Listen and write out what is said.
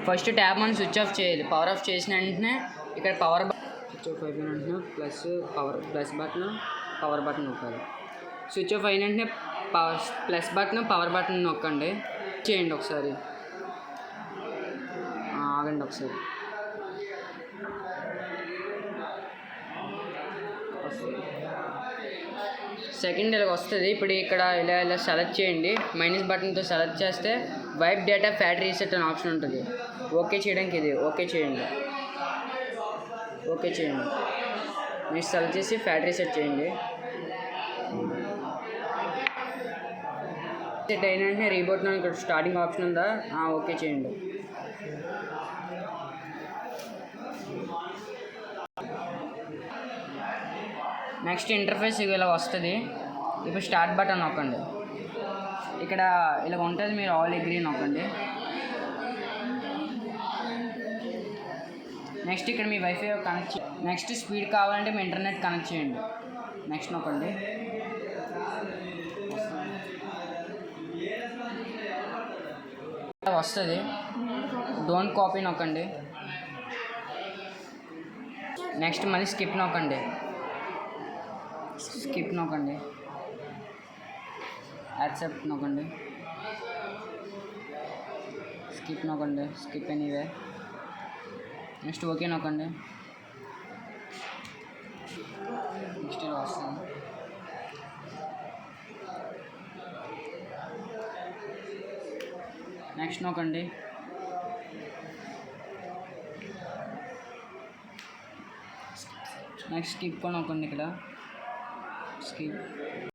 First tab మనం switch off చేయాలి. Power off చేసిన వెంటనే ఇక్కడ పవర్ స్విచ్ ఆఫ్ అయిపోయిన వెంటనే ప్లస్ బటన్ పవర్ బటన్ నొక్కాలి. స్విచ్ ఆఫ్ అయిన వెంటనే ప్లస్ బటన్ పవర్ బటన్ నొక్కండి. చేయండి ఒకసారి, ఆగండి ఒకసారి. సెకండ్ ఇలా వస్తుంది. ఇప్పుడు ఇక్కడ ఇలా సెలెక్ట్ చేయండి. మైనస్ బటన్తో సెలెక్ట్ చేస్తే వైప్ డేటా ఫ్యాక్టరీ రీసెట్ అనే ఆప్షన్ ఉంటుంది. ఓకే చేయడానికి ఇది ఓకే చేయండి. నెక్స్ట్ సెలెక్ట్ చేసి ఫ్యాక్టరీ రీసెట్ చేయండి. సెట్ అయిన వెంటనే రీబోట్లో ఇక్కడ స్టార్టింగ్ ఆప్షన్ ఉందా, ఓకే చేయండి. నెక్స్ట్ ఇంటర్ఫేస్ ఇలా వస్తుంది. ఇప్పుడు స్టార్ట్ బటన్ నొక్కండి. ఇక్కడ ఇలా ఉంటుంది, మీరు ఆల్ అగ్రీ నొక్కండి. నెక్స్ట్ ఇక్కడ మీ వైఫై కనెక్ట్ నెక్స్ట్ స్పీడ్ కావాలంటే మీ ఇంటర్నెట్ కనెక్ట్ చేయండి. నెక్స్ట్ నొక్కండి. వస్తుంది, డోంట్ కాపీ నొక్కండి. నెక్స్ట్ మళ్ళీ స్కిప్ నొక్కండి. యాక్సెప్ట్ నొక్కండి. Skip anyway. నెక్స్ట్ ఓకే నొక్కండి. నెక్స్ట్ ఇలా వస్తుంది. నెక్స్ట్ నొక్కండి. నెక్స్ట్ స్కిప్ నొక్కండి. ఇక్కడ స్కిప్